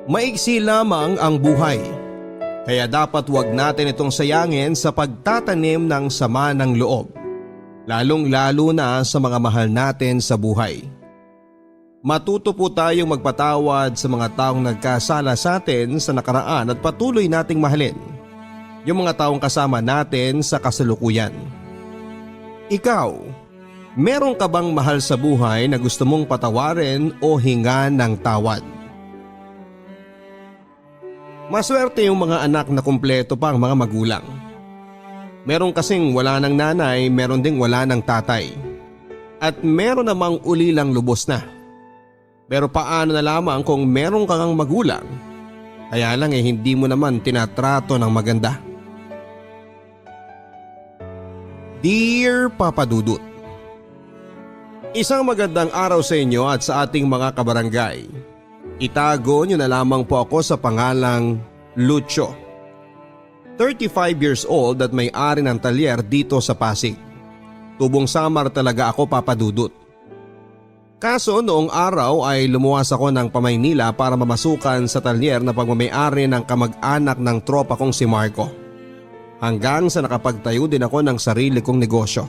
Maigsi lamang ang buhay, kaya dapat wag natin itong sayangin sa pagtatanim ng sama ng loob, lalong-lalo na sa mga mahal natin sa buhay. Matuto po tayong magpatawad sa mga taong nagkasala sa atin sa nakaraan at patuloy nating mahalin yung mga taong kasama natin sa kasalukuyan. Ikaw, meron ka bang mahal sa buhay na gusto mong patawarin o hinga ng tawad? Maswerte yung mga anak na kumpleto pa ang mga magulang. Meron kasing wala ng nanay, meron ding wala ng tatay. At meron namang ulilang lubos na. Pero paano na lamang kung meron kang magulang, kaya lang hindi mo naman tinatrato ng maganda? Dear Papa Dudut, isang magandang araw sa inyo at sa ating mga kabarangay. Itago nyo na lamang po ako sa pangalang Lucio. 35 years old at may-ari ng talyer dito sa Pasig. Tubong Samar talaga ako, Papa Dudut. Kaso noong araw ay lumuwas ako ng Pamaynila para mamasukan sa talyer na pagmamay-ari ng kamag-anak ng tropa kong si Marco. Hanggang sa nakapagtayo din ako ng sarili kong negosyo.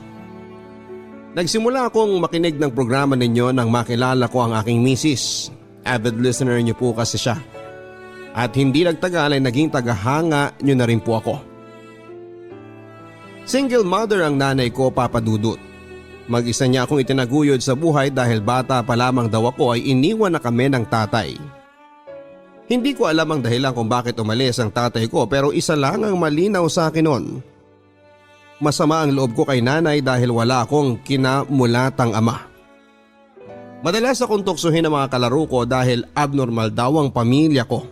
Nagsimula akong makinig ng programa ninyo nang makilala ko ang aking misis. Avid listener niyo po kasi siya. At hindi nagtagal ay naging tagahanga niyo na rin po ako. Single mother ang nanay ko, Papa Dudut. Mag-isa niya akong itinaguyod sa buhay dahil bata pa lamang daw ako ay iniwan na kami ng tatay. Hindi ko alam ang dahilan kung bakit umalis ang tatay ko pero isa lang ang malinaw sa akin noon. Masama ang loob ko kay nanay dahil wala akong kinamulatang ama. Madalas akong tuksuhin ng mga kalaro ko dahil abnormal daw ang pamilya ko.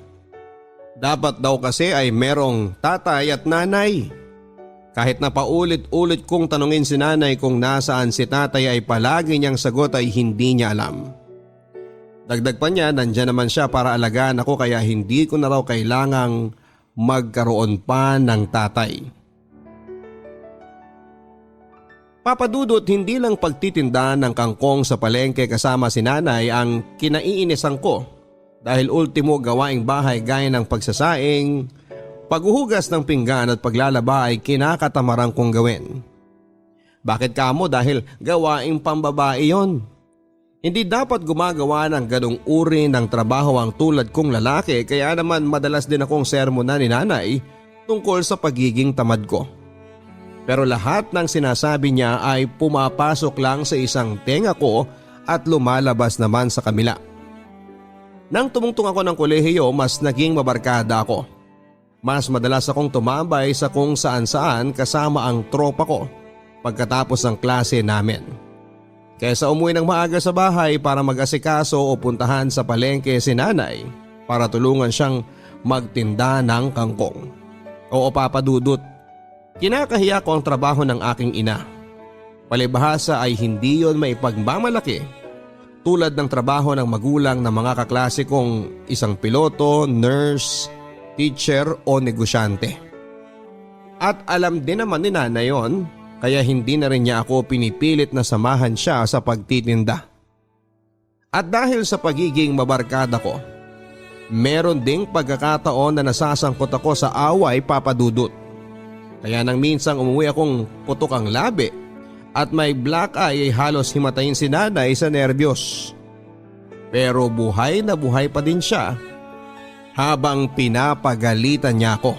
Dapat daw kasi ay merong tatay at nanay. Kahit na paulit-ulit kong tanungin si nanay kung nasaan si tatay ay palagi niyang sagot ay hindi niya alam. Dagdag pa niya, nandyan naman siya para alagaan ako kaya hindi ko na raw kailangang magkaroon pa ng tatay. Papadudot, hindi lang pagtitinda ng kangkong sa palengke kasama si nanay ang kinaiinisan ko dahil ultimo gawaing bahay gaya ng pagsasaing, paghuhugas ng pinggan at paglalaba ay kinakatamaran kong gawin. Bakit kamo? Dahil gawaing pambabae yon. Hindi dapat gumagawa ng ganong uri ng trabaho ang tulad kong lalaki kaya naman madalas din akong sermonan ni nanay tungkol sa pagiging tamad ko. Pero lahat ng sinasabi niya ay pumapasok lang sa isang tenga ko at lumalabas naman sa kamila. Nang tumungtong ako ng kolehiyo, mas naging mabarkada ako. Mas madalas akong tumambay sa kung saan-saan kasama ang tropa ko pagkatapos ng klase namin. Kaysa umuwi ng maaga sa bahay para mag-asikaso o puntahan sa palengke si nanay para tulungan siyang magtinda ng kangkong. Oo, Papa Dudut. Kinakahiya ko ang trabaho ng aking ina. Palibhasa ay hindi yon maipagmamalaki tulad ng trabaho ng magulang ng mga kaklase kong isang piloto, nurse, teacher o negosyante. At alam din naman ni nanay yon kaya hindi na rin niya ako pinipilit na samahan siya sa pagtitinda. At dahil sa pagiging mabarkada ko, meron ding pagkakataon na nasasangkot ako sa away, Papa Dudut. Kaya nang minsang umuwi akong putok ang labi at may black eye ay halos himatayin si nanay sa nerbiyos. Pero buhay na buhay pa din siya habang pinapagalitan niya ako.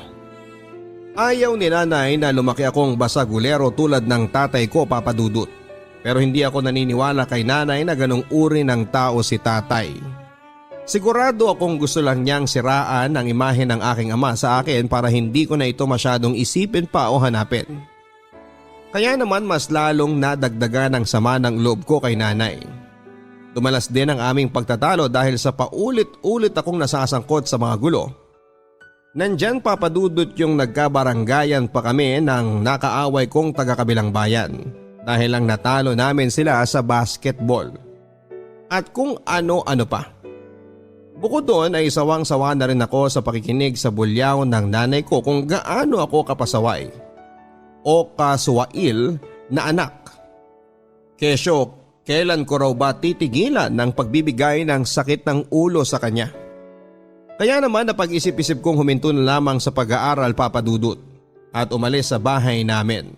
Ayaw ni nanay na lumaki akong basagulero tulad ng tatay ko, Papa Dudut. Pero hindi ako naniniwala kay nanay na ganong uri ng tao si tatay. Sigurado akong gusto lang niyang siraan ang imahe ng aking ama sa akin para hindi ko na ito masyadong isipin pa o hanapin. Kaya naman mas lalong nadagdagan ang sama ng loob ko kay nanay. Dumalas din ang aming pagtatalo dahil sa paulit-ulit akong nasasangkot sa mga gulo. Nandyan, Papa Dudut, yung nagkabaranggayan pa kami ng nakaaway kong taga-kabilang bayan dahil lang natalo namin sila sa basketball. At kung ano-ano pa. Bukod doon ay sawang-sawa na rin ako sa pakikinig sa bulyaw ng nanay ko kung gaano ako kapasaway o kasuwail na anak. Kesyo, kailan ko raw ba titigilan ng pagbibigay ng sakit ng ulo sa kanya? Kaya naman napag-isip-isip kong huminto na lamang sa pag-aaral, Papa Dudut, at umalis sa bahay namin.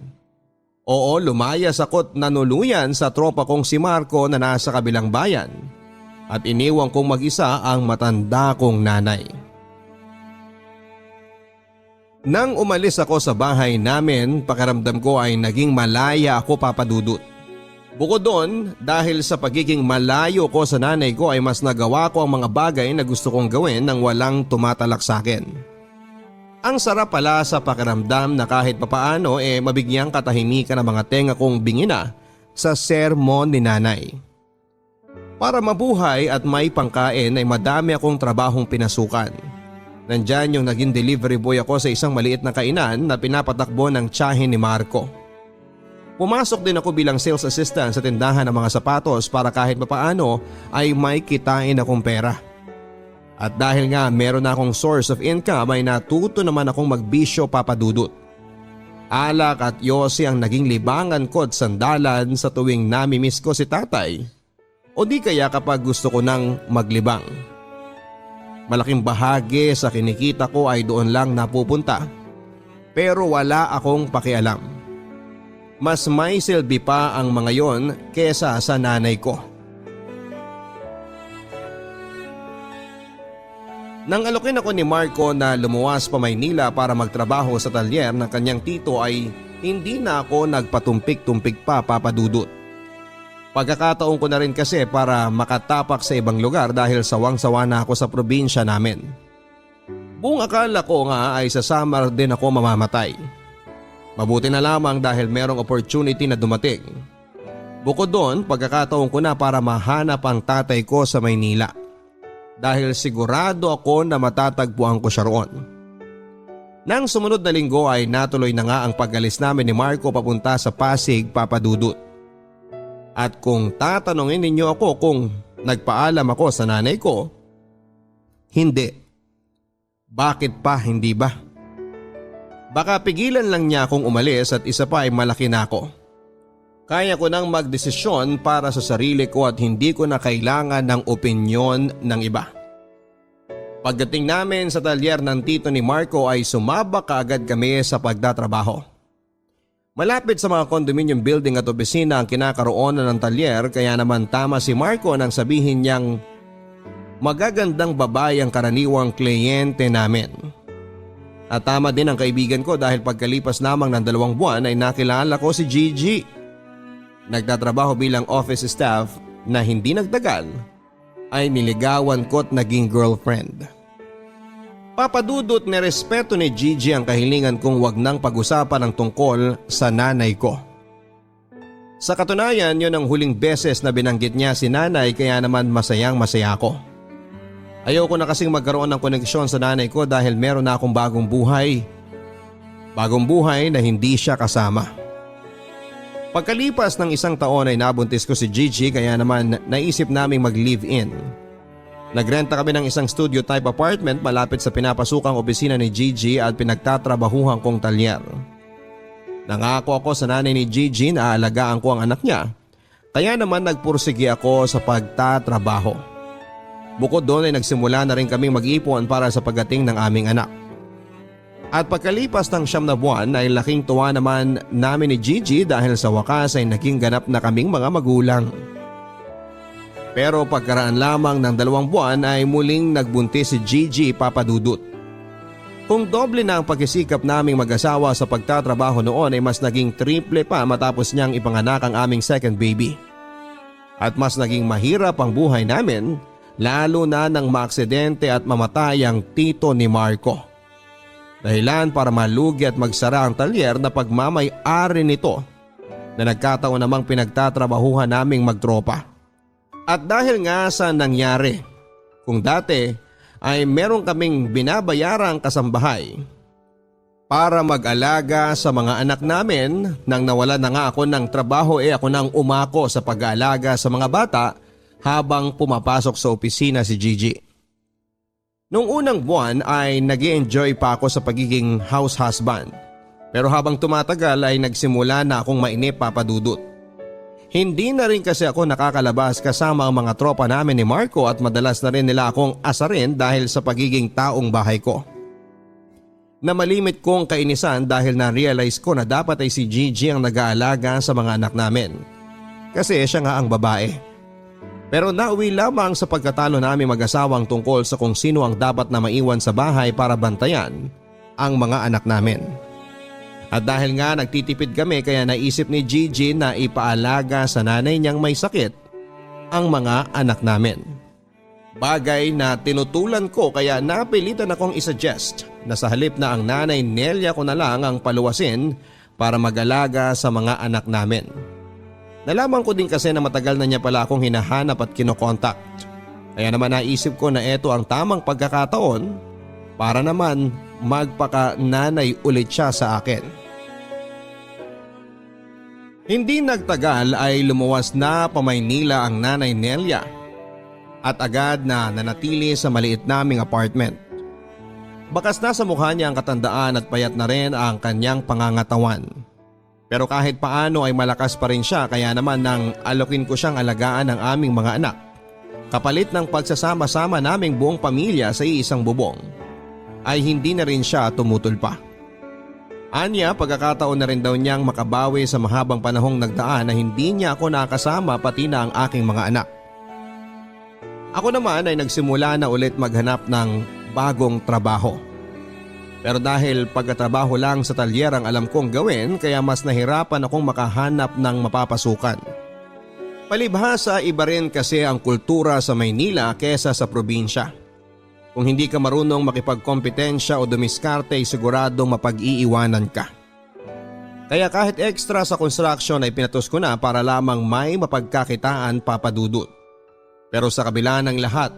Oo, lumayas ako't nanuluyan sa tropa kong si Marco na nasa kabilang bayan at iniwang kong mag-isa ang matanda kong nanay. Nang umalis ako sa bahay namin, pakiramdam ko ay naging malaya ako, Papa Dudut. Bukod doon, dahil sa pagiging malayo ko sa nanay ko ay mas nagawa ko ang mga bagay na gusto kong gawin nang walang tumatalak sa akin. Ang sarap pala sa pakiramdam na kahit papaano mabigyang katahimikan ang mga tenga kong bingina sa sermon ni nanay. Para mabuhay at may pangkain ay madami akong trabahong pinasukan. Nandyan yung naging delivery boy ako sa isang maliit na kainan na pinapatakbo ng tiyahin ni Marco. Pumasok din ako bilang sales assistant sa tindahan ng mga sapatos para kahit papaano ay may kitain akong pera. At dahil nga meron na akong source of income ay natuto naman akong magbisyo, Papa Dudut. Alak at yosi ang naging libangan ko at sandalan sa tuwing namimiss ko si tatay o di kaya kapag gusto ko nang maglibang. Malaking bahagi sa kinikita ko ay doon lang napupunta pero wala akong pakialam. Mas may silbi pa ang mga yon kesa sa nanay ko. Nang alokin ako ni Marco na lumuwas pa Maynila para magtrabaho sa talyer ng kanyang tito ay hindi na ako nagpatumpik-tumpik pa, Papa Dudut. Pagkakataon ko na rin kasi para makatapak sa ibang lugar dahil sawang-sawa na ako sa probinsya namin. Buong akala ko nga ay sa summer din ako mamamatay. Mabuti na lamang dahil merong opportunity na dumating. Bukod doon, pagkakataon ko na para mahanap ang tatay ko sa Maynila. Dahil sigurado ako na matatagpuan ko siya roon. Nang sumunod na linggo ay natuloy na nga ang pag-alis namin ni Marco papunta sa Pasig, Papa Dudut. At kung tatanungin ninyo ako kung nagpaalam ako sa nanay ko, hindi. Bakit pa hindi ba? Baka pigilan lang niya akong umalis at isa pa ay malaki na ako. Kaya ko nang magdesisyon para sa sarili ko at hindi ko na kailangan ng opinyon ng iba. Pagdating namin sa talyer ng tito ni Marco ay sumabak kaagad kami sa pagtatrabaho. Malapit sa mga condominium building at opisina ang kinakaroon ng talyer kaya naman tama si Marco nang sabihin niyang magagandang babae ang karaniwang kliyente namin. At tama din ang kaibigan ko dahil pagkalipas lamang ng 2 buwan ay nakilala ko si Gigi. Nagtatrabaho bilang office staff na hindi nagtagal ay niligawan ko't naging girlfriend. Papa Dudut, nirespeto ni Gigi ang kahilingan kong wag nang pag-usapan ang tungkol sa nanay ko. Sa katunayan, yon ang huling beses na binanggit niya si nanay kaya naman masayang masaya ako. Ayoko na kasing magkaroon ng koneksyon sa nanay ko dahil meron na akong bagong buhay. Bagong buhay na hindi siya kasama. Pagkalipas ng 1 taon ay nabuntis ko si Gigi kaya naman naisip naming mag-live-in. Nagrenta kami ng isang studio type apartment malapit sa pinapasukang opisina ni Gigi at pinagtatrabahuhan kong talyer. Nangako ako sa nanay ni Gigi na aalagaan ko ang anak niya kaya naman nagpursige ako sa pagtatrabaho. Bukod doon ay nagsimula na rin kaming mag-ipon para sa pagdating ng aming anak. At pagkalipas ng 9 na buwan ay laking tuwa naman namin ni Gigi dahil sa wakas ay naging ganap na kaming mga magulang. Pero pagkaraan lamang ng 2 buwan ay muling nagbuntis si Gigi, Papa Dudut. Kung doble na ang pagsisikap naming mag-asawa sa pagtatrabaho noon ay mas naging triple pa matapos niyang ipanganak ang aming second baby. At mas naging mahirap ang buhay namin lalo na nang maaksidente at mamatay ang tito ni Marco. Dahilan para malugi at magsara ang talyer na pagmamay-ari nito na nagkataon namang pinagtatrabahuhan naming magtropa. At dahil nga sa nangyari, kung dati ay meron kaming binabayarang kasambahay para mag-alaga sa mga anak namin, nang nawala na nga ako ng trabaho ako nang umako sa pag-aalaga sa mga bata habang pumapasok sa opisina si Gigi. Noong unang buwan ay nag-i-enjoy pa ako sa pagiging house husband. Pero habang tumatagal ay nagsimula na akong mainip, Papa Dudut. Hindi na rin kasi ako nakakalabas kasama ang mga tropa namin ni Marco at madalas na rin nila akong asarin dahil sa pagiging taong bahay ko. Na malimit kong kainisan dahil na-realize ko na dapat ay si Gigi ang nag-aalaga sa mga anak namin. Kasi siya nga ang babae. Pero nauwi lamang sa pagkatalo namin mag-asawang tungkol sa kung sino ang dapat na maiwan sa bahay para bantayan ang mga anak namin. At dahil nga nagtitipid kami kaya naisip ni Gigi na ipaalaga sa nanay niyang may sakit ang mga anak namin. Bagay na tinutulan ko kaya napilitan akong isuggest na sa halip na ang nanay Nelia ko na lang ang paluwasin para mag-alaga sa mga anak namin. Nalaman ko din kasi na matagal na niya pala akong hinahanap at kinokontakt. Kaya naman naisip ko na ito ang tamang pagkakataon para naman magpaka-nanay ulit siya sa akin. Hindi nagtagal ay lumuwas na pa Maynila ang nanay Nelia at agad na nanatili sa maliit naming apartment. Bakas na sa mukha niya ang katandaan at payat na rin ang kanyang pangangatawan. Pero kahit paano ay malakas pa rin siya kaya naman nang alokin ko siyang alagaan ng aming mga anak. Kapalit ng pagsasama-sama naming buong pamilya sa iisang bubong ay hindi na rin siya tumutol pa. Anya, pagkakataon na rin daw niyang makabawi sa mahabang panahong nagdaan na hindi niya ako nakasama pati na ang aking mga anak. Ako naman ay nagsimula na ulit maghanap ng bagong trabaho. Pero dahil pagkatrabaho lang sa talyer ang alam kong gawin kaya mas nahirapan akong makahanap ng mapapasukan. Palibhasa iba rin kasi ang kultura sa Maynila kesa sa probinsya. Kung hindi ka marunong makipagkompetensya o dumiskarte ay siguradong mapag-iiwanan ka. Kaya kahit extra sa construction ay pinatos ko na para lamang may mapagkakitaan papadudot. Pero sa kabila ng lahat,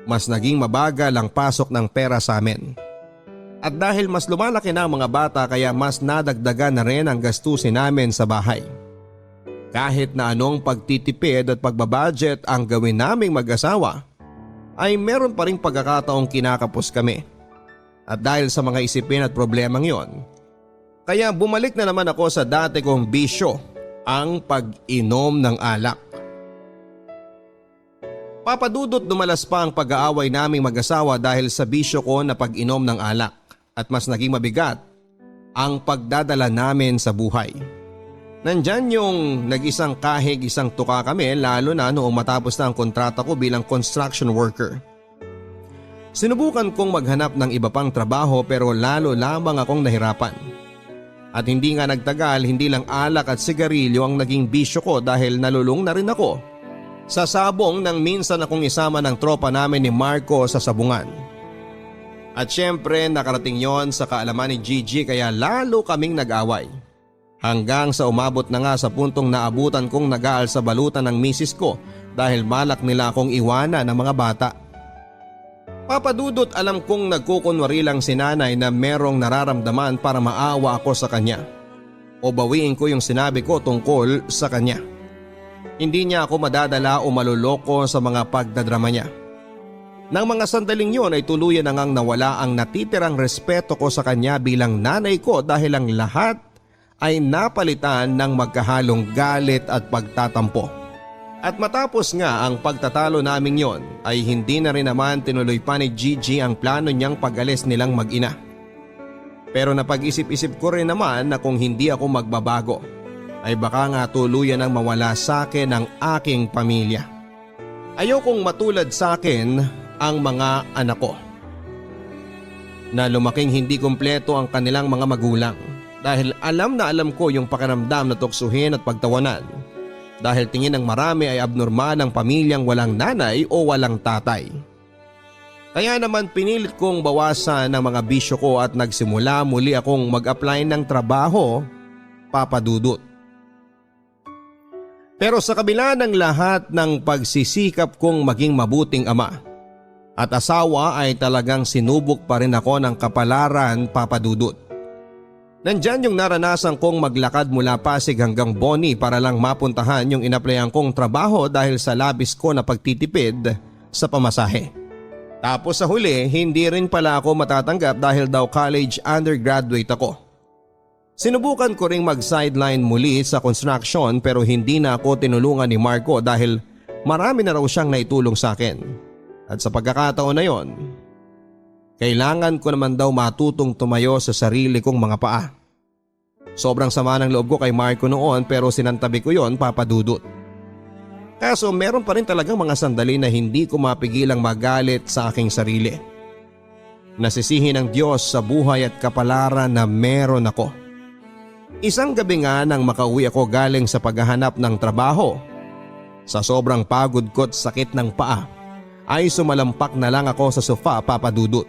mas naging mabagal ang pasok ng pera sa amin. At dahil mas lumalaki na ang mga bata kaya mas nadagdagan na rin ang gastusin namin sa bahay. Kahit na anong pagtitipid at pagbabudget ang gawin naming mag-asawa, ay meron pa ring pagkakataong kinakapos kami. At dahil sa mga isipin at problemang yon, kaya bumalik na naman ako sa dati kong bisyo, ang pag-inom ng alak. Papadudot dumalas pa ang pag-aaway naming mag-asawa dahil sa bisyo ko na pag-inom ng alak at mas naging mabigat ang pagdadala namin sa buhay. Nandyan yung nag-isang kahig isang tuka kami lalo na noong matapos na ang kontrata ko bilang construction worker. Sinubukan kong maghanap ng iba pang trabaho pero lalo lamang akong nahirapan. At hindi nga nagtagal, hindi lang alak at sigarilyo ang naging bisyo ko dahil nalulung na rin ako sa sabong nang minsan akong isama ng tropa namin ni Marco sa sabungan. At syempre nakarating yon sa kaalaman ni Gigi kaya lalo kaming nag-away. Hanggang sa umabot na nga sa puntong naabutan kong nag-aal sa balutan ng misis ko dahil malak nila akong iwanan ng mga bata. Papadudot alam kong nagkukunwari lang si nanay na merong nararamdaman para maawa ako sa kanya. O bawiin ko yung sinabi ko tungkol sa kanya. Hindi niya ako madadala o maluloko sa mga pagdadrama niya. Nang mga sandaling yon ay tuluyan na ngang nawala ang natitirang respeto ko sa kanya bilang nanay ko dahil ang lahat ay napalitan ng magkahalong galit at pagtatampo. At matapos nga ang pagtatalo naming yon ay hindi na rin naman tinuloy pa ni Gigi ang plano niyang pag-alis nilang mag-ina. Pero napag-isip-isip ko rin naman na kung hindi ako magbabago ay baka nga tuluyan ang mawala sa akin ang aking pamilya. Ayokong matulad sa akin ang mga anak ko na lumaking hindi kumpleto ang kanilang mga magulang. Dahil alam na alam ko yung pakiramdam na tuksuhin at pagtawanan dahil tingin ng marami ay abnormal ang pamilyang walang nanay o walang tatay. Kaya naman pinilit kong bawasan ang mga bisyo ko at nagsimula muli akong mag-apply ng trabaho, papadudot. Pero sa kabila ng lahat ng pagsisikap kong maging mabuting ama at asawa ay talagang sinubok pa rin ako ng kapalaran, papadudot. Nandyan yung naranasan kong maglakad mula Pasig hanggang Boni para lang mapuntahan yung inaplayan kong trabaho dahil sa labis ko na pagtitipid sa pamasahe. Tapos sa huli, hindi rin pala ako matatanggap dahil daw college undergraduate ako. Sinubukan ko ring mag-sideline muli sa construction pero hindi na ako tinulungan ni Marco dahil marami na raw siyang naitulong sa akin. At sa pagkakataon na yon, kailangan ko naman daw matutong tumayo sa sarili kong mga paa. Sobrang sama ng loob ko kay Marco noon pero sinantabi ko yon, Papa Dudut. Kaso meron pa rin talagang mga sandali na hindi ko mapigilang magalit sa aking sarili. Nasisihin ng Diyos sa buhay at kapalaran na meron ako. Isang gabi nga nang makauwi ako galing sa paghahanap ng trabaho, sa sobrang pagod ko't sakit ng paa, ay sumalampak na lang ako sa sofa, Papa Dudut.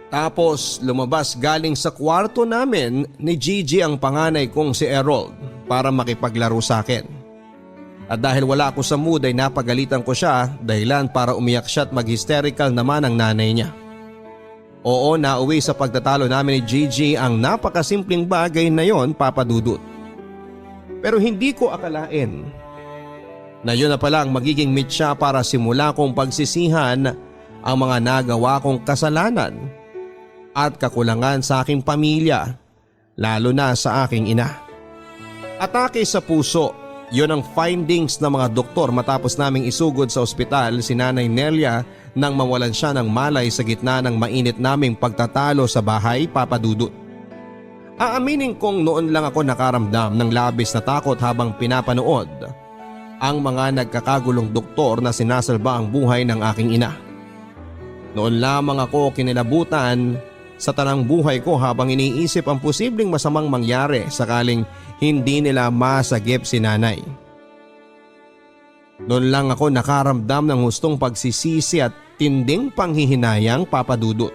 Tapos lumabas galing sa kwarto namin ni Gigi ang panganay kong si Erold para makipaglaro sa akin. At dahil wala ako sa mood ay napagalitan ko siya dahilan para umiyak siya at mag-hysterical naman ang nanay niya. Oo, nauwi sa pagtatalo namin ni Gigi ang napakasimpleng bagay na yon, Papa Dudut. Pero hindi ko akalain na yun na pala ang magiging mitya para simula kong pagsisihan ang mga nagawa kong kasalanan at kakulangan sa aking pamilya, lalo na sa aking ina. Atake sa puso, yun ang findings ng mga doktor matapos naming isugod sa ospital si Nanay Nelia nang mawalan siya ng malay sa gitna ng mainit naming pagtatalo sa bahay, Papa Dudut. Aaminin kong noon lang ako nakaramdam ng labis na takot habang pinapanood ang mga nagkakagulong doktor na sinasalba ang buhay ng aking ina. Noon lamang ako kinilabutan sa tanang buhay ko habang iniisip ang posibleng masamang mangyari sakaling hindi nila masagip si nanay. Noon lang ako nakaramdam ng hustong pagsisisi at tinding panghihinayang, Papa Dudut.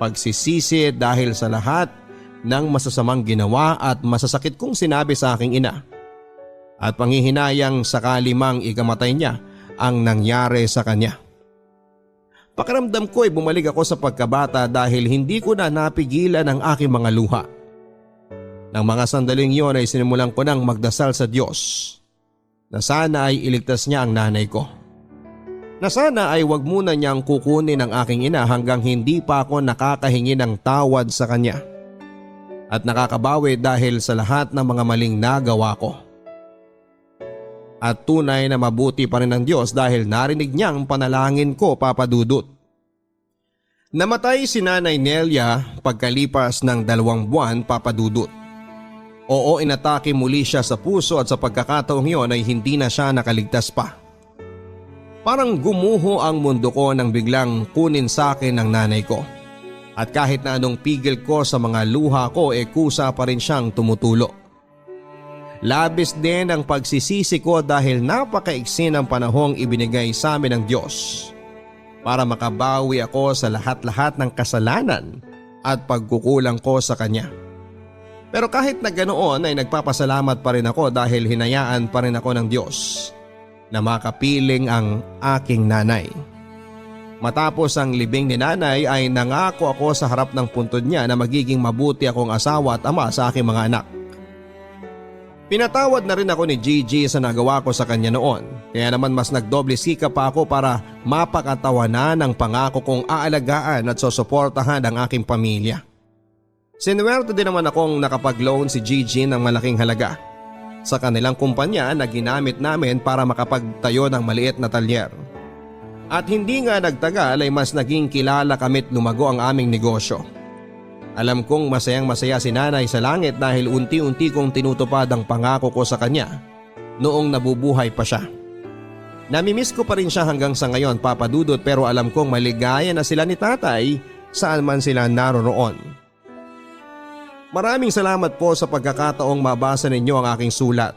Pagsisisi dahil sa lahat ng masasamang ginawa at masasakit kong sinabi sa aking ina. At panghihinayang sakali mang ikamatay niya ang nangyari sa kanya. Pakiramdam ko ay bumalik ako sa pagkabata dahil hindi ko na napigilan ang aking mga luha. Nang mga sandaling yon ay sinimulan ko nang magdasal sa Diyos na sana ay iligtas niya ang nanay ko. Na sana ay wag muna niyang kukunin ang aking ina hanggang hindi pa ako nakakahingi ng tawad sa kanya. At nakakabawi dahil sa lahat ng mga maling nagawa ko. At tunay na mabuti pa rin ng Diyos dahil narinig niya ang panalangin ko, Papa Dudut. Namatay si Nanay Nelia pagkalipas ng 2 buwan, Papa Dudut. Oo, inatake muli siya sa puso at sa pagkakataong yon ay hindi na siya nakaligtas pa. Parang gumuho ang mundo ko nang biglang kunin sa akin ng nanay ko. At kahit na anong pigil ko sa mga luha ko kusa pa rin siyang tumutulo. Labis din ang pagsisisi ko dahil napakaiksi ng panahong ibinigay sa amin ng Diyos para makabawi ako sa lahat-lahat ng kasalanan at pagkukulang ko sa Kanya. Pero kahit na ganoon ay nagpapasalamat pa rin ako dahil hinayaan pa rin ako ng Diyos na makapiling ang aking nanay. Matapos ang libing ni nanay ay nangako ako sa harap ng puntod niya na magiging mabuti akong asawa at ama sa aking mga anak. Pinatawad na rin ako ni Gigi sa nagawa ko sa kanya noon, kaya naman mas nagdoble sikap pa ako para mapakatawanan ang pangako kong aalagaan at susuportahan ang aking pamilya. Sinuwerte din naman akong nakapag-loan si Gigi ng malaking halaga sa kanilang kumpanya na ginamit namin para makapagtayo ng maliit na talyer. At hindi nga nagtagal ay mas naging kilala kami't lumago ang aming negosyo. Alam kong masayang masaya si nanay sa langit dahil unti-unti kong tinutupad ang pangako ko sa kanya noong nabubuhay pa siya. Namimiss ko pa rin siya hanggang sa ngayon, Papa Dudut, pero alam kong maligaya na sila ni tatay saan man sila naroroon. Maraming salamat po sa pagkakataong mabasa ninyo ang aking sulat.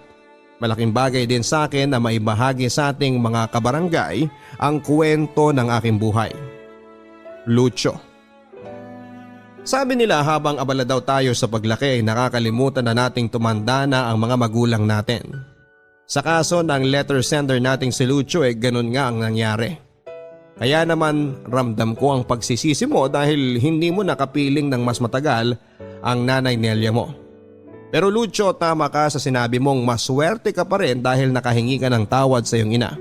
Malaking bagay din sa akin na maibahagi sa ating mga kabarangay ang kwento ng aking buhay. Lucio. Sabi nila habang abala daw tayo sa paglaki ay nakakalimutan na nating tumanda na ang mga magulang natin. Sa kaso ng letter sender nating si Lucio ganun nga ang nangyari. Kaya naman ramdam ko ang pagsisisi mo dahil hindi mo nakapiling ng mas matagal ang Nanay Nelia mo. Pero Lucio, tama ka sa sinabi mong maswerte ka pa rin dahil nakahingi ka ng tawad sa iyong ina.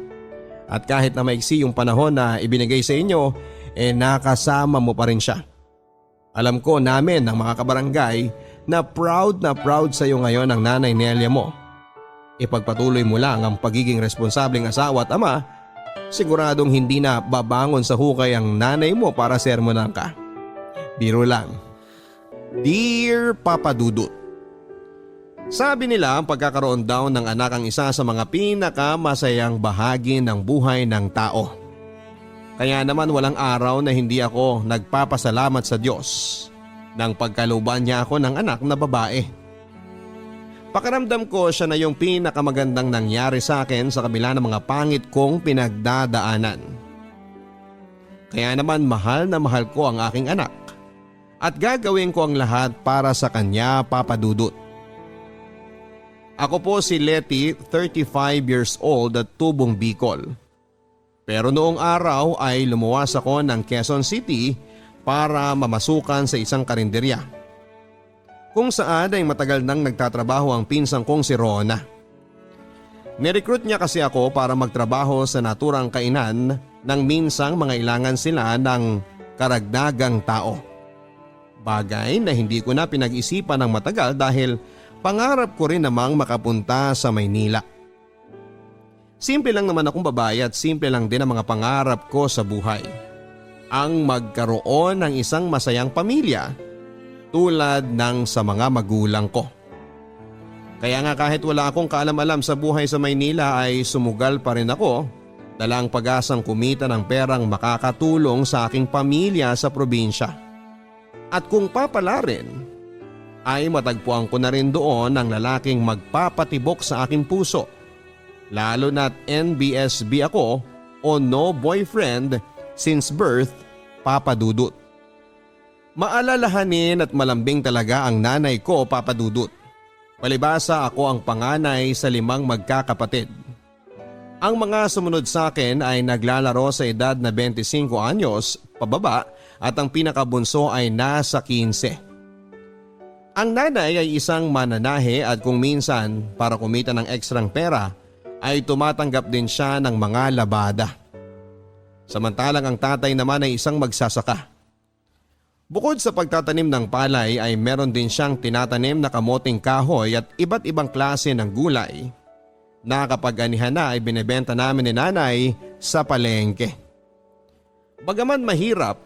At kahit na maiksi yung panahon na ibinigay sa inyo, nakasama mo pa rin siya. Alam ko namin ng mga kabarangay na proud sa iyo ngayon ang nanay Nelia mo. Ipagpatuloy mo lang ang pagiging responsableng asawa at ama, siguradong hindi na babangon sa hukay ang nanay mo para sermonan ka. Biro lang. Dear Papa Dudut, sabi nila ang pagkakaroon daw ng anak ang isa sa mga pinakamasayang bahagi ng buhay ng tao. Kaya naman walang araw na hindi ako nagpapasalamat sa Diyos nang pagkaluban niya ako ng anak na babae. Pakiramdam ko siya na yung pinakamagandang nangyari sa akin sa kabila ng mga pangit kong pinagdadaanan. Kaya naman mahal na mahal ko ang aking anak at gagawin ko ang lahat para sa kanya, Papa Dudut. Ako po si Letty, 35 years old at tubong Bicol. Pero noong araw ay lumuwas ako ng Quezon City para mamasukan sa isang karinderya. Kung saan ay matagal nang nagtatrabaho ang pinsang kong si Rona. Nirecruit niya kasi ako para magtrabaho sa naturang kainan nang minsang mangailangan sila ng karagdagang tao. Bagay na hindi ko na pinag-isipan ng matagal dahil pangarap ko rin namang makapunta sa Maynila. Simple lang naman akong babae at simple lang din ang mga pangarap ko sa buhay. Ang magkaroon ng isang masayang pamilya tulad ng sa mga magulang ko. Kaya nga kahit wala akong kaalam-alam sa buhay sa Maynila ay sumugal pa rin ako, dalang pag-asang kumita ng perang makakatulong sa aking pamilya sa probinsya. At kung papala rin, ay matagpuan ko na rin doon ang lalaking magpapatibok sa aking puso. Lalo na't NBSB ako o no boyfriend since birth, Papa Dudut. Maalalahanin at malambing talaga ang nanay ko, Papa Dudut. Palibasa ako ang panganay sa 5 magkakapatid. Ang mga sumunod sa akin ay naglalaro sa edad na 25 anyos pababa at ang pinakabunso ay nasa 15. Ang nanay ay isang mananahe at kung minsan para kumita ng ekstrang pera ay tumatanggap din siya ng mga labada. Samantalang ang tatay naman ay isang magsasaka. Bukod sa pagtatanim ng palay ay meron din siyang tinatanim na kamoting kahoy at iba't ibang klase ng gulay na kapag anihan na ay binebenta namin ni nanay sa palengke. Bagaman mahirap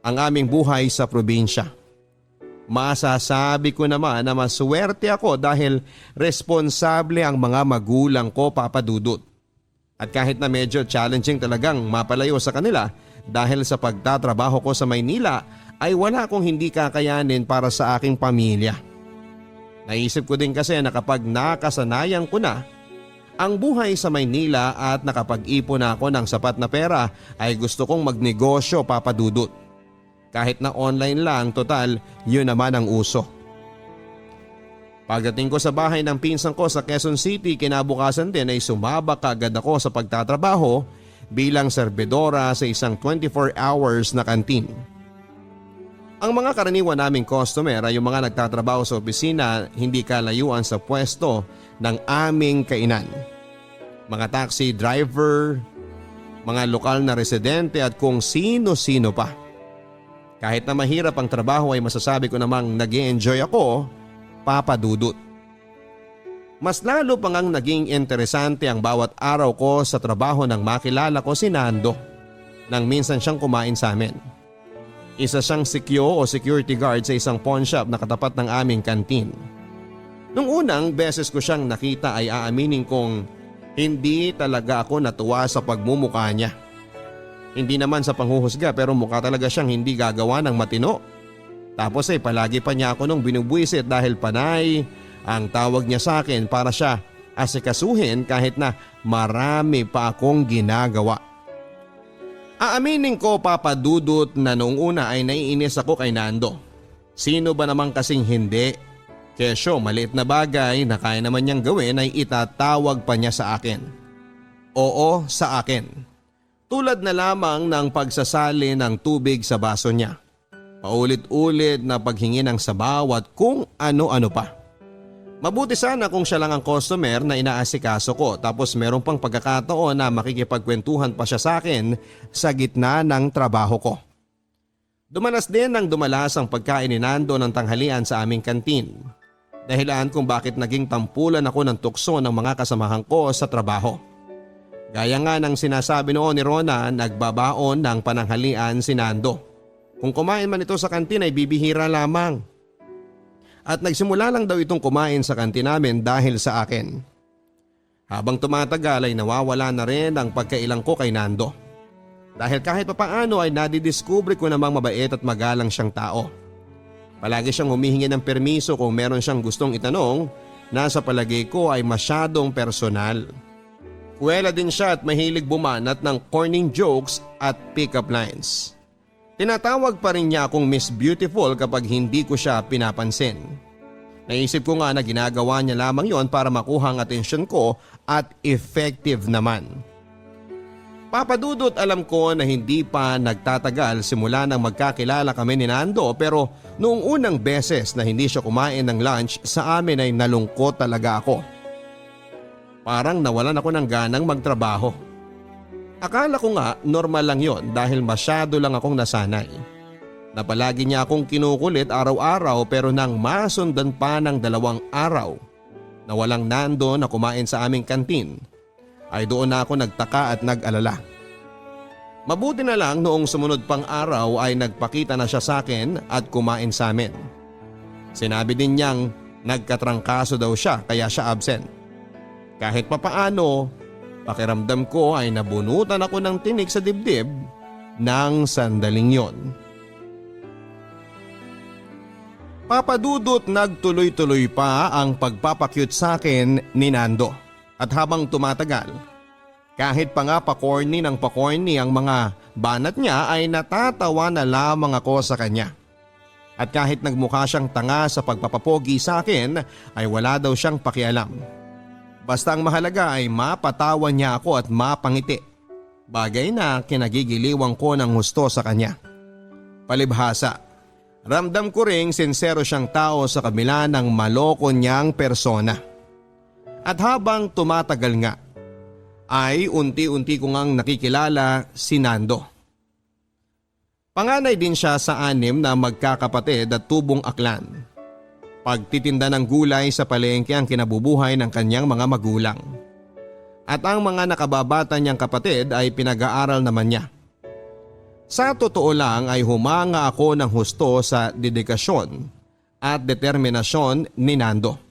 ang aming buhay sa probinsya, masasabi ko naman na maswerte ako dahil responsable ang mga magulang ko, Papa Dudut. At kahit na medyo challenging talagang mapalayo sa kanila dahil sa pagtatrabaho ko sa Maynila ay wala akong hindi kakayanin para sa aking pamilya. Naisip ko din kasi na kapag nakasanayan ko na ang buhay sa Maynila at nakapag-ipon na ako ng sapat na pera ay gusto kong magnegosyo, Papa Dudut. Kahit na online lang, total yun naman ang uso. Pagdating ko sa bahay ng pinsan ko sa Quezon City, kinabukasan din ay sumabak agad ako sa pagtatrabaho bilang serbedora sa isang 24 hours na kantin. Ang mga karaniwan naming customer ay yung mga nagtatrabaho sa opisina hindi kalayuan sa pwesto ng aming kainan. Mga taxi driver, mga lokal na residente at kung sino-sino pa. Kahit na mahirap ang trabaho ay masasabi ko namang nag-i-enjoy ako, Papa Dudut. Mas lalo pang ang naging interesante ang bawat araw ko sa trabaho nang makilala ko si Nando nang minsan siyang kumain sa amin. Isa siyang sikyo o security guard sa isang pawn shop na katapat ng aming kantin. Nung unang beses ko siyang nakita ay aaminin kong hindi talaga ako natuwa sa pagmumukha niya. Hindi naman sa panghuhusga pero mukha talaga siyang hindi gagawa ng matino. Tapos ay palagi pa niya ako nung binubwisit dahil panay ang tawag niya sa akin para siya asikasuhin kahit na marami pa akong ginagawa. Aaminin ko, Papa Dudut, na noong una ay naiinis ako kay Nando. Sino ba naman kasing hindi? Kesyo maliit na bagay na kaya naman niyang gawin ay itatawag pa niya sa akin. Oo, sa akin. Tulad na lamang ng pagsasali ng tubig sa baso niya. Paulit-ulit na paghingi ng sabaw at kung ano-ano pa. Mabuti sana kung siya lang ang customer na inaasikaso ko tapos meron pang pagkakataon na makikipagkwentuhan pa siya sa akin sa gitna ng trabaho ko. Dumanas din ng dumalas ang pagkain ni Nando ng tanghalian sa aming kantin. Dahilan kung bakit naging tampulan ako ng tukso ng mga kasamahan ko sa trabaho. Gaya nga ng sinasabi noon ni Rona, nagbabaon ng pananghalian si Nando. Kung kumain man ito sa kantin ay bibihira lamang. At nagsimula lang daw itong kumain sa kantin namin dahil sa akin. Habang tumatagal ay nawawala na rin ang pagkailang ko kay Nando. Dahil kahit papaano ay nadidiskubre ko namang mabait at magalang siyang tao. Palagi siyang humihingi ng permiso kung meron siyang gustong itanong na sa palagay ko ay masyadong personal. Kuwela din siya at mahilig bumanat ng corning jokes at pick-up lines. Tinatawag pa rin niya akong Miss Beautiful kapag hindi ko siya pinapansin. Naisip ko nga na ginagawa niya lamang yon para makuha ang atensyon ko at effective naman. Papadudot, alam ko na hindi pa nagtatagal simula nang magkakilala kami ni Nando, pero noong unang beses na hindi siya kumain ng lunch sa amin ay nalungkot talaga ako. Parang nawalan ako ng ganang magtrabaho. Akala ko nga normal lang yon dahil masyado lang akong nasanay. Na palagi niya akong kinukulit araw-araw, pero nang masundan pa ng 2 araw na walang Nando na kumain sa aming kantin, ay doon na ako nagtaka at nag-alala. Mabuti na lang noong sumunod pang araw ay nagpakita na siya sa akin at kumain sa amin. Sinabi din niyang nagkatrangkaso daw siya kaya siya absent. Kahit papaano, pakiramdam ko ay nabunutan ako ng tinik sa dibdib ng sandaling yon. Papadudot, nagtuloy-tuloy pa ang pagpapakyut sa akin ni Nando. At habang tumatagal, kahit pa nga pa-corny ng pa-corny ang mga banat niya ay natatawa na lamang ako sa kanya. At kahit nagmukha siyang tanga sa pagpapapogi sa akin ay wala daw siyang pakialam. Basta ang mahalaga ay mapatawa niya ako at mapangiti. Bagay na kinagigiliwan ko ng husto sa kanya. Palibhasa, ramdam ko ring sincero siyang tao sa kabila ng maloko niyang persona. At habang tumatagal nga, ay unti-unti ko ngang nakikilala si Nando. Panganay din siya sa 6 na magkakapatid at tubong aklan. Pagtitinda ng gulay sa palengke ang kinabubuhay ng kanyang mga magulang. At ang mga nakababata niyang kapatid ay pinag-aaral naman niya. Sa totoo lang ay humanga ako ng husto sa dedikasyon at determinasyon ni Nando.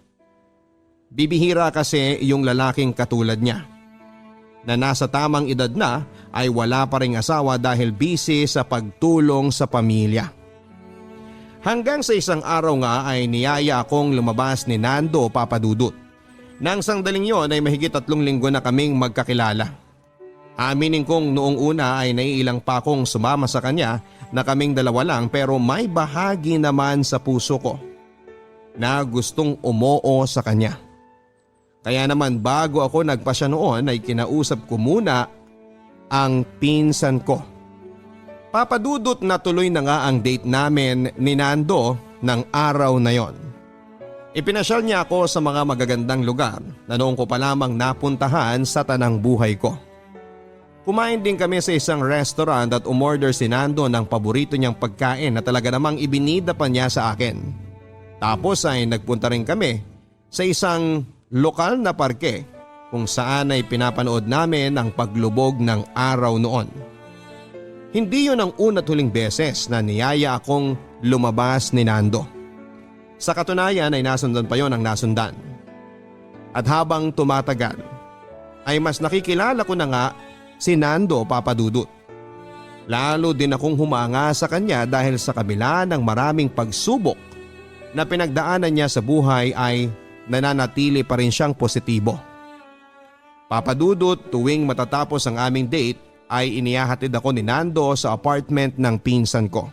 Bibihira kasi yung lalaking katulad niya, na nasa tamang edad na ay wala pa ring asawa dahil busy sa pagtulong sa pamilya. Hanggang sa isang araw nga ay niyaya akong lumabas ni Nando, Papadudot. Nang sandaling yon ay mahigit 3 linggo na kaming magkakilala. Aminin kong noong una ay naiilang pa akong sumama sa kanya na kaming 2 lang, pero may bahagi naman sa puso ko na gustong umoo sa kanya. Kaya naman bago ako nagpasya noon ay kinausap ko muna ang pinsan ko. Papadudot, na tuloy na nga ang date namin ni Nando ng araw na yon. Ipinasyal niya ako sa mga magagandang lugar na noong ko pa lamang napuntahan sa tanang buhay ko. Kumain din kami sa isang restaurant at umorder si Nando ng paborito niyang pagkain na talaga namang ibinida pa niya sa akin. Tapos ay nagpunta rin kami sa isang lokal na parke kung saan ay pinapanood namin ang paglubog ng araw noon. Hindi yun ang una't huling beses na niyaya akong lumabas ni Nando. Sa katunayan ay nasundan pa yon ang nasundan. At habang tumatagal ay mas nakikilala ko na nga si Nando, Papadudot. Lalo din akong humanga sa kanya dahil sa kabila ng maraming pagsubok na pinagdaanan niya sa buhay ay nananatili pa rin siyang positibo. Papadudot, tuwing matatapos ang aming date ay inihahatid ako ni Nando sa apartment ng pinsan ko.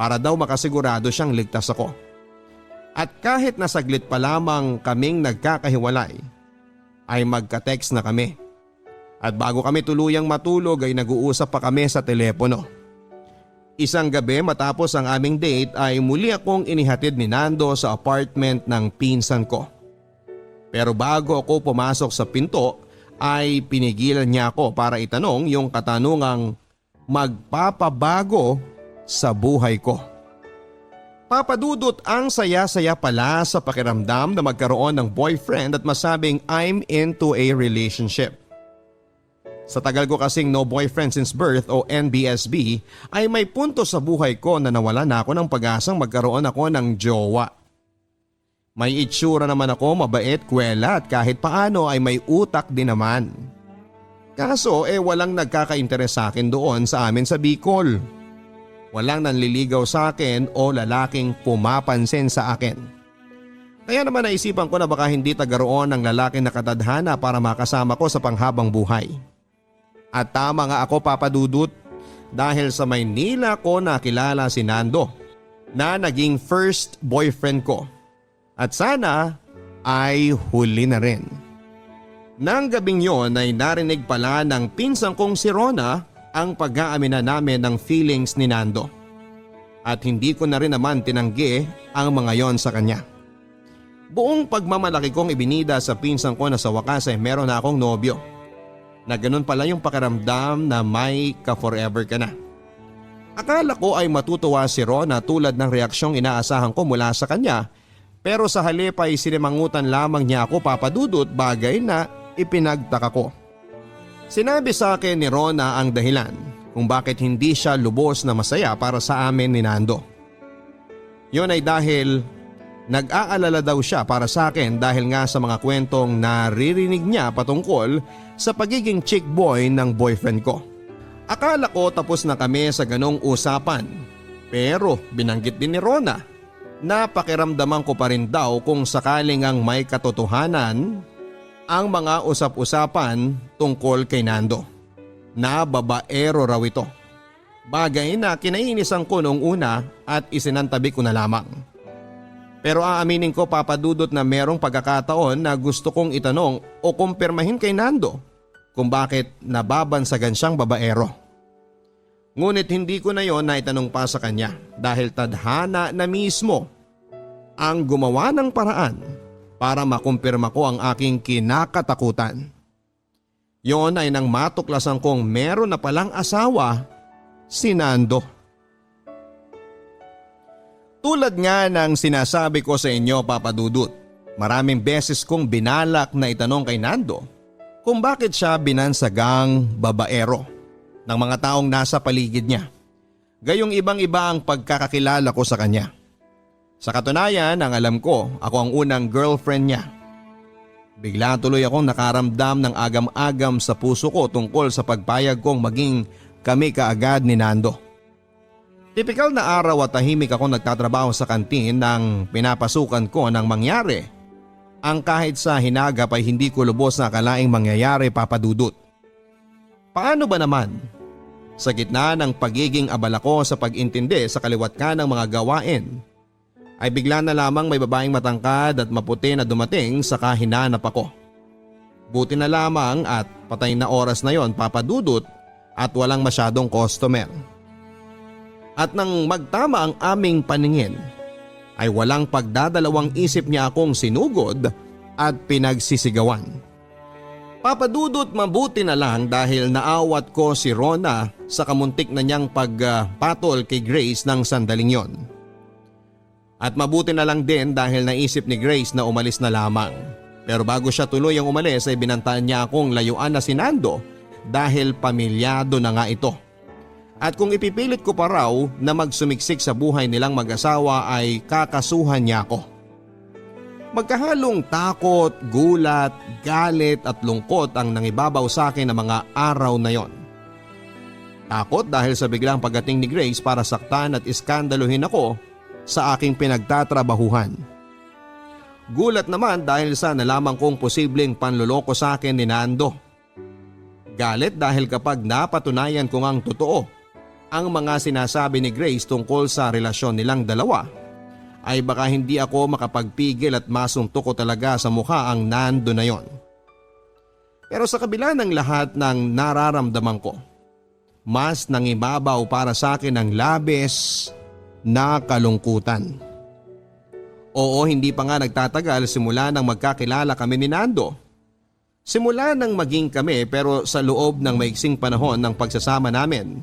Para daw makasigurado siyang ligtas ako. At kahit nasaglit pa lamang kaming nagkakahiwalay, ay magka-text na kami. At bago kami tuluyang matulog ay nag-uusap pa kami sa telepono. Isang gabi matapos ang aming date ay muli akong inihatid ni Nando sa apartment ng pinsan ko. Pero bago ako pumasok sa pinto ay pinigilan niya ako para itanong yung katanungang magpapabago sa buhay ko. Papadudot, ang saya-saya pala sa pakiramdam na magkaroon ng boyfriend at masabing I'm into a relationship. Sa tagal ko kasing no boyfriend since birth o NBSB ay may punto sa buhay ko na nawala na ako ng pag-asang magkaroon ako ng jowa. May itsura naman ako, mabait, kwela at kahit paano ay may utak din naman. Kaso walang nagkaka-interes sa akin doon sa amin sa Bicol. Walang nanliligaw sa akin o lalaking pumapansin sa akin. Kaya naman naisipan ko na baka hindi tagaroon ng lalaking nakatadhana para makasama ko sa panghabang buhay. At tama nga ako, Papadudot, dahil sa Maynila ko nakilala si Nando na naging first boyfriend ko. At sana ay huli na rin. Nang gabing yon ay narinig pala ng pinsang kong si Rona ang pag-aamina namin ng feelings ni Nando. At hindi ko na rin naman tinanggi ang mga yon sa kanya. Buong pagmamalaki kong ibinida sa pinsang ko na sa wakas ay meron na akong nobyo. Na ganun pala yung pakiramdam na may ka-forever ka na. Akala ko ay matutuwa si Rona tulad ng reaksyong inaasahan ko mula sa kanya, pero sa halip ay sinimangutan lamang niya ako, Papadudot, bagay na ipinagtaka ko. Sinabi sa akin ni Rona ang dahilan kung bakit hindi siya lubos na masaya para sa amin ni Nando. Yun ay dahil nag-aalala daw siya para sa akin dahil nga sa mga kwentong naririnig niya patungkol sa pagiging chick boy ng boyfriend ko. Akala ko tapos na kami sa ganong usapan, pero binanggit din ni Rona na pakiramdaman ko pa rin daw kung sakaling ang may katotohanan ang mga usap-usapan tungkol kay Nando. Na babaero raw ito. Bagay na kinainisan ko noong una at isinantabi ko na lamang. Pero aaminin ko, Papadudot, na merong pagkakataon na gusto kong itanong o kumpirmahin kay Nando kung bakit nababansagan siyang babaero. Ngunit hindi ko na yon na itanong pa sa kanya dahil tadhana na mismo ang gumawa ng paraan para makumpirma ko ang aking kinakatakutan. Yon ay nang matuklasan kong meron na palang asawa si Nando. Tulad nga ng sinasabi ko sa inyo, Papadudot, maraming beses kong binalak na itanong kay Nando kung bakit siya binansagang babaero ng mga taong nasa paligid niya. Gayong ibang-iba ang pagkakakilala ko sa kanya. Sa katunayan, ang alam ko, ako ang unang girlfriend niya. Bigla tuloy akong nakaramdam ng agam-agam sa puso ko tungkol sa pagpayag kong maging kami kaagad ni Nando. Tipikal na araw at tahimik ako nagtatrabaho sa kantin nang pinapasukan ko nang mangyari. Ang kahit sa hinagap ay hindi ko lubos na akalaing mangyayari, Papadudot. Paano ba naman? Sa gitna ng pagiging abala ko sa pag-intindi sa kaliwat ka ng mga gawain, ay bigla na lamang may babaeng matangkad at maputi na dumating sa hinanap ako. Buti na lamang at patay na oras na yon, Papadudot, at walang masyadong customer. At nang magtama ang aming paningin, ay walang pagdadalawang isip niya akong sinugod at pinagsisigawan. Papadudot, mabuti na lang dahil naawat ko si Rona sa kamuntik na niyang pagpatol kay Grace ng sandaling yon. At mabuti na lang din dahil naisip ni Grace na umalis na lamang. Pero bago siya tuluyang umalis ay binantaan niya akong layuan na si Nando dahil pamilyado na nga ito. At kung ipipilit ko pa raw na magsumiksik sa buhay nilang mag-asawa ay kakasuhan niya ako. Magkahalong takot, gulat, galit at lungkot ang nangibabaw sa akin ng mga araw na yon. Takot dahil sa biglang pagdating ni Grace para saktan at iskandaluhin ako sa aking pinagtatrabahuhan. Gulat naman dahil sa nalaman kong posibleng panluloko sa akin ni Nando. Galit dahil kapag napatunayan ko ngang totoo ang mga sinasabi ni Grace tungkol sa relasyon nilang dalawa, ay baka hindi ako makapagpigil at masuntok ko talaga sa mukha ang Nando na yon. Pero sa kabila ng lahat ng nararamdaman ko, mas nangibabaw para sa akin ang labis na kalungkutan. Oo, hindi pa nga nagtatagal simula nang magkakilala kami ni Nando. Simula nang maging kami pero sa loob ng maiksing panahon ng pagsasama namin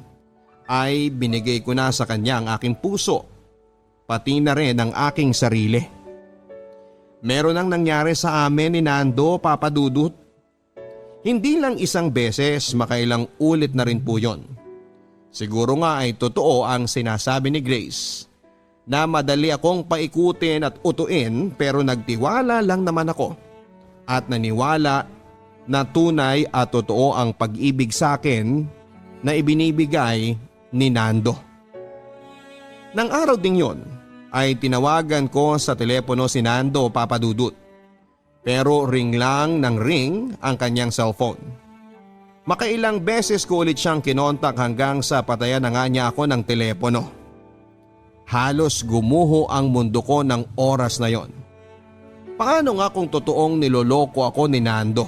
ay binigay ko na sa kanya ang aking puso, pati na rin ang aking sarili. Meron ang nangyari sa amin ni Nando, Papa Dudut. Hindi lang isang beses, makailang ulit na rin po yon. Siguro nga ay totoo ang sinasabi ni Grace na madali akong paikutin at utuin, pero nagtiwala lang naman ako at naniwala na tunay at totoo ang pag-ibig sa akin na ibinibigay ni Nando. Nang araw ding yon ay tinawagan ko sa telepono si Nando, Papa Dudut. Pero ring lang ng ring ang kanyang cellphone. Makailang beses ko ulit siyang kinontak hanggang sa patayan na nga niya ako ng telepono. Halos gumuho ang mundo ko ng oras na yon. Paano nga kung totoong niloloko ako ni Nando?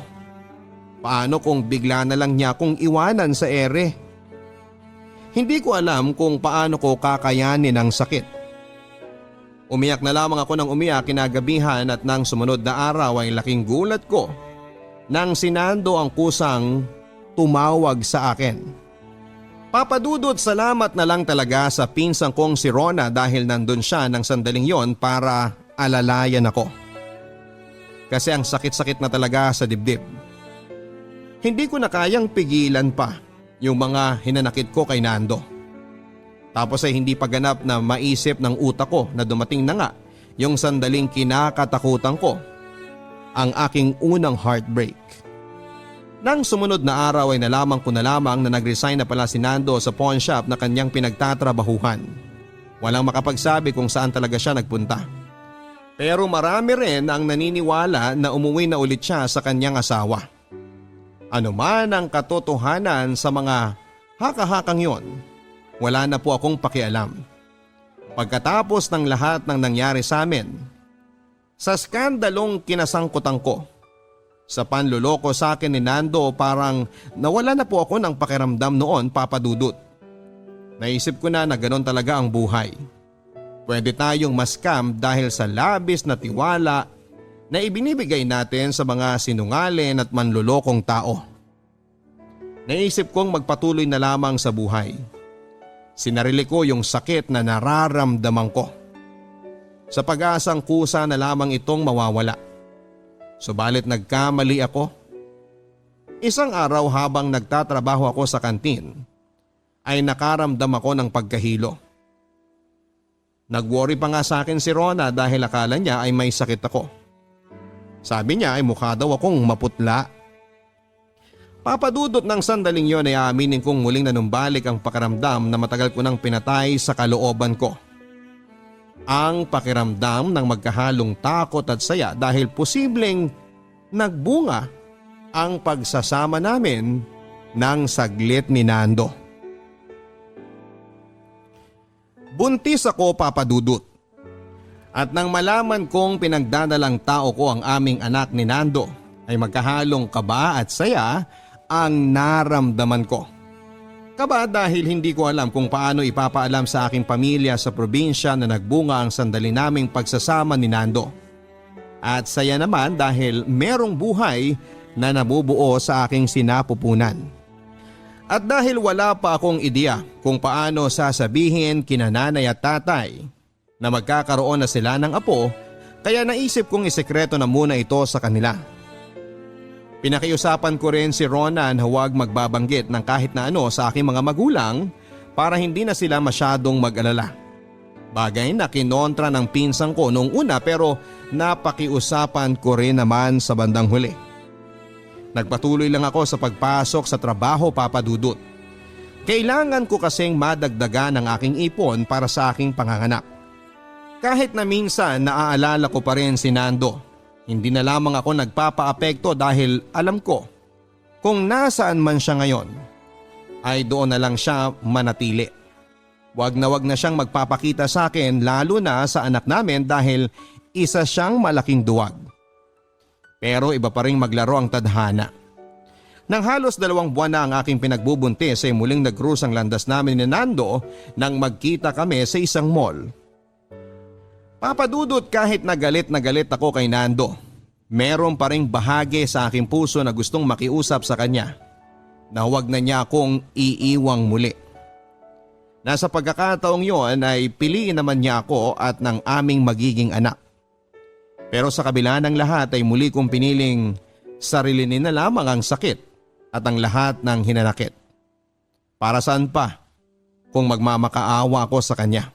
Paano kung bigla na lang niya akong iwanan sa ere? Hindi ko alam kung paano ko kakayanin ang sakit. Umiyak na lamang ako ng umiyak kinagabihan at nang sumunod na araw ay laking gulat ko nang si Nando ang kusang tumawag sa akin. Papa Dudut, salamat na lang talaga sa pinsang kong si Rona dahil nandun siya ng sandaling yon para alalayan ako. Kasi ang sakit-sakit na talaga sa dibdib. Hindi ko na kayang pigilan pa yung mga hinanakit ko kay Nando. Tapos ay hindi pa ganap na maisip ng utak ko na dumating na nga yung sandaling kinakatakutan ko, ang aking unang heartbreak. Nang sumunod na araw ay nalaman ko na lamang na nag-resign na pala si Nando sa pawn shop na kanyang pinagtatrabahuhan. Walang makapagsabi kung saan talaga siya nagpunta. Pero marami rin ang naniniwala na umuwi na ulit siya sa kanyang asawa. Ano man ang katotohanan sa mga haka-hakang yon, wala na po akong pakialam. Pagkatapos ng lahat ng nangyari sa amin, sa skandalong kinasangkutan ko, sa panluloko sa akin ni Nando, parang nawala na po ako ng pakiramdam noon, Papa Dudut. Naisip ko na ganon talaga ang buhay. Pwede tayong ma-scam dahil sa labis na tiwala na ibinibigay natin sa mga sinungaling at manlulokong tao. Naisip kong magpatuloy na lamang sa buhay. Sinarili ko yung sakit na nararamdaman ko. Sa pag-asang kusa na lamang itong mawawala. Subalit nagkamali ako. Isang araw habang nagtatrabaho ako sa kantin, ay nakaramdam ako ng pagkahilo. Nag-worry pa nga sa akin si Rona dahil akala niya ay may sakit ako. Sabi niya ay mukha daw akong maputla. Papadudot ng sandaling yon ay aaminin kong muling nanumbalik ang pakiramdam na matagal ko nang pinatay sa kalooban ko. Ang pakiramdam ng magkahalong takot at saya dahil posibleng nagbunga ang pagsasama namin ng saglit ni Nando. Buntis ako, Papadudot. At nang malaman kong pinagdadalang tao ko ang aming anak ni Nando, ay magkahalong kaba at saya ang naramdaman ko. Kaba dahil hindi ko alam kung paano ipapaalam sa aking pamilya sa probinsya na nagbunga ang sandali naming pagsasama ni Nando. At saya naman dahil merong buhay na nabubuo sa aking sinapupunan. At dahil wala pa akong ideya kung paano sasabihin kina nanay at tatay na magkakaroon na sila ng apo, kaya naisip kong isekreto na muna ito sa kanila. Pinakiusapan ko rin si Rona na huwag magbabanggit ng kahit na ano sa aking mga magulang para hindi na sila masyadong mag-alala. Bagay na kinontra ng pinsang ko noong una pero napakiusapan ko rin naman sa bandang huli. Nagpatuloy lang ako sa pagpasok sa trabaho, Papa Dudut. Kailangan ko kasing madagdagan ang aking ipon para sa aking panganganak. Kahit na minsan naaalala ko pa rin si Nando. Hindi na lamang ako nagpapaapekto dahil alam ko kung nasaan man siya ngayon ay doon na lang siya manatili. Wag na siyang magpapakita sa akin lalo na sa anak namin dahil isa siyang malaking duwag. Pero iba pa rin maglaro ang tadhana. Nang halos 2 buwan na ang aking pinagbubuntis ay muling nag-cruise ang landas namin ni Nando nang magkita kami sa isang mall. Papadudot, kahit na galit ako kay Nando, meron pa ring bahagi sa aking puso na gustong makiusap sa kanya na huwag na niya akong iiwang muli. Nasa pagkakataong yon ay piliin naman niya ako at ng aming magiging anak. Pero sa kabila ng lahat ay muli kong piniling sarilinin na lamang ang sakit at ang lahat ng hinanakit. Para saan pa kung magmamakaawa ako sa kanya?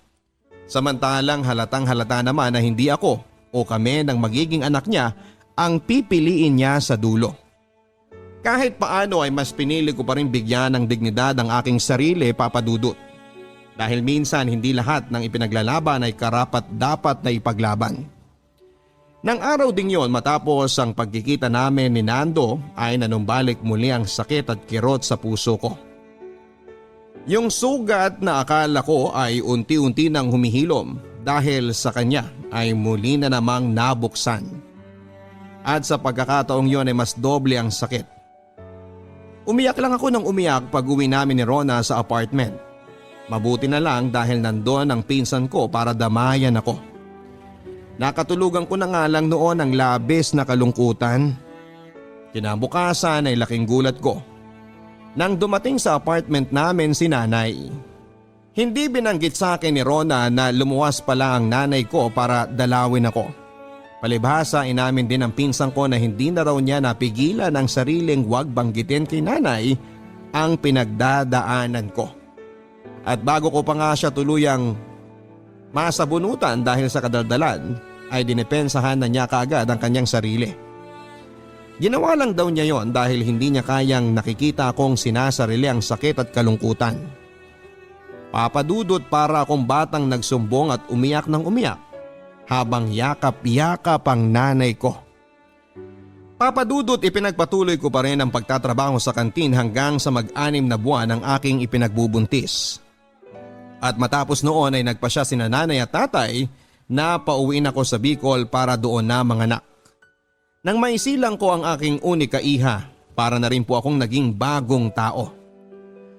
Samantalang halatang halata naman na hindi ako o kami ng magiging anak niya ang pipiliin niya sa dulo. Kahit paano ay mas pinili ko pa rin bigyan ng dignidad ang aking sarili, Papa Dudut. Dahil minsan hindi lahat ng ipinaglalaban ay karapat-dapat na ipaglaban. Nang araw ding yon matapos ang pagkikita namin ni Nando ay nanumbalik muli ang sakit at kirot sa puso ko. Yung sugat na akala ko ay unti-unti nang humihilom dahil sa kanya ay muli na namang nabuksan. At sa pagkakataong yon ay mas doble ang sakit. Umiyak lang ako ng umiyak pag uwi namin ni Rona sa apartment. Mabuti na lang dahil nandoon ang pinsan ko para damayan ako. Nakatulugan ko na nga lang noon ang labis na kalungkutan. Kinabukasan ay laking gulat ko nang dumating sa apartment namin si nanay. Hindi binanggit sa akin ni Rona na lumuwas pala ang nanay ko para dalawin ako. Palibhasa inamin din ng pinsan ko na hindi na raw niya napigilan ang sariling wag banggitin kay nanay ang pinagdadaanan ko. At bago ko pa nga siya tuluyang masabunutan dahil sa kadaldalan ay dinepensahan na niya kaagad ang kanyang sarili. Ginawa lang daw niya yon dahil hindi niya kayang nakikita akong sinasarili ang sakit at kalungkutan. Papadudot para akong batang nagsumbong at umiyak ng umiyak habang yakap-yakap ang nanay ko. Papadudot ipinagpatuloy ko pa rin ang pagtatrabaho sa kantin hanggang sa mag-anim na buwan ang aking ipinagbubuntis. At matapos noon ay nagpasya sina nanay at tatay na pauwiin ako sa Bicol para doon na manganak. Nang maisilang ko ang aking unika iha, para na rin po akong naging bagong tao.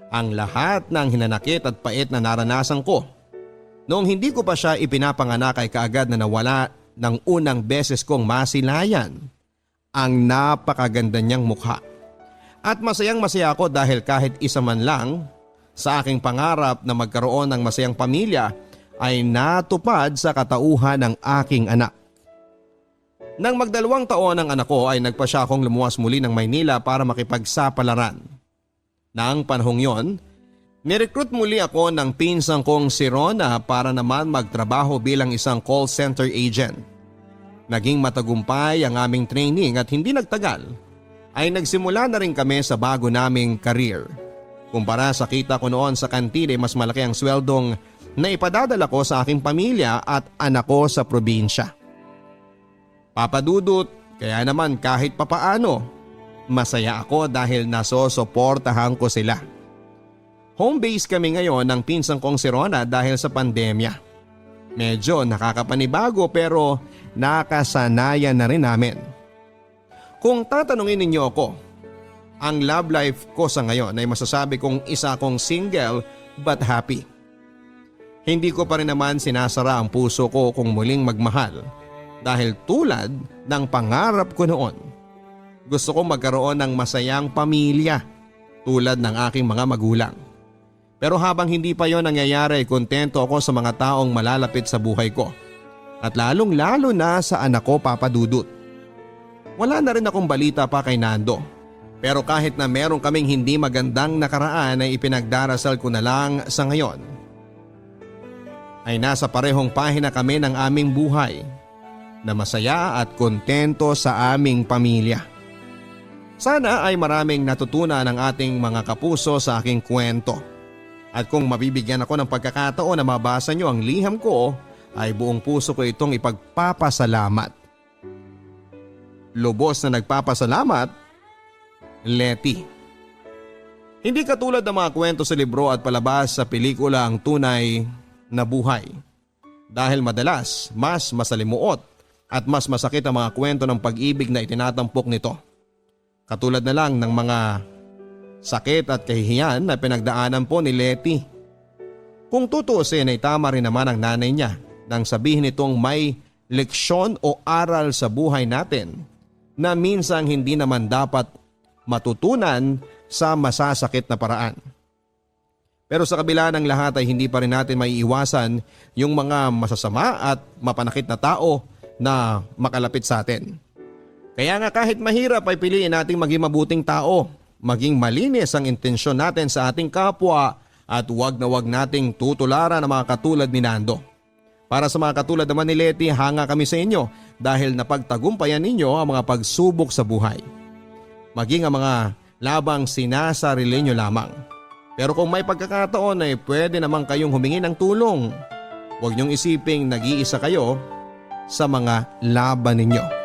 Ang lahat ng hinanakit at pait na naranasan ko noong hindi ko pa siya ipinapanganak ay kaagad na nawala ng unang beses kong masilayan ang napakaganda niyang mukha. At masayang masaya ako dahil kahit isa man lang sa aking pangarap na magkaroon ng masayang pamilya ay natupad sa katauhan ng aking anak. Nang magdalawang taon ang anak ko ay nagpa siya akong lumuwas muli ng Maynila para makipagsapalaran. Nang panahong yon, nirecruit muli ako ng pinsang kong si Rona para naman magtrabaho bilang isang call center agent. Naging matagumpay ang aming training at hindi nagtagal ay nagsimula na rin kami sa bago naming career. Kumpara sa kita ko noon sa kantin ay mas malaki ang sweldong na ipadadala ko sa aking pamilya at anak ko sa probinsya. Papadudot, kaya naman kahit papaano, masaya ako dahil nasosoportahan ko sila. Home base kami ngayon ng pinsang kong si Rona dahil sa pandemya. Medyo nakakapanibago pero nakasanayan na rin namin. Kung tatanungin ninyo ako, ang love life ko sa ngayon ay masasabi kong isa akong single but happy. Hindi ko pa rin naman sinasara ang puso ko kung muling magmahal dahil tulad ng pangarap ko noon. Gusto kong magkaroon ng masayang pamilya tulad ng aking mga magulang. Pero habang hindi pa yon nangyayari, kontento ako sa mga taong malalapit sa buhay ko. At lalong lalo na sa anak ko, Papa Dudut. Wala na rin akong balita pa kay Nando. Pero kahit na meron kaming hindi magandang nakaraan ay ipinagdarasal ko na lang sa ngayon ay nasa parehong pahina kami ng aming buhay na masaya at kontento sa aming pamilya. Sana ay maraming natutunan ng ating mga kapuso sa aking kwento. At kung mabibigyan ako ng pagkakataon na mabasa nyo ang liham ko ay buong puso ko itong ipagpapasalamat. Lubos na nagpapasalamat, Letty. Hindi katulad ng mga kwento sa libro at palabas sa pelikula ang tunay na buhay. Dahil madalas mas masalimuot at mas masakit ang mga kwento ng pag-ibig na itinatampok nito. Katulad na lang ng mga sakit at kahihiyan na pinagdaanan po ni Letty. Kung tutuusin ay tama rin naman ang nanay niya nang sabihin nitong may leksyon o aral sa buhay natin na minsan hindi naman dapat matutunan sa masasakit na paraan. Pero sa kabila ng lahat ay hindi pa rin natin maiiwasan yung mga masasama at mapanakit na tao na makalapit sa atin. Kaya nga kahit mahirap ay piliin nating maging mabuting tao, maging malinis ang intensyon natin sa ating kapwa at huwag na huwag nating tutularan ang mga katulad ni Nando. Para sa mga katulad naman ni Leti, hanga kami sa inyo dahil napagtagumpayan ninyo ang mga pagsubok sa buhay. Maging ang mga labang sinasarili nyo lamang. Pero kung may pagkakataon ay pwede naman kayong humingi ng tulong. Huwag niyong isiping nag-iisa kayo sa mga laban ninyo.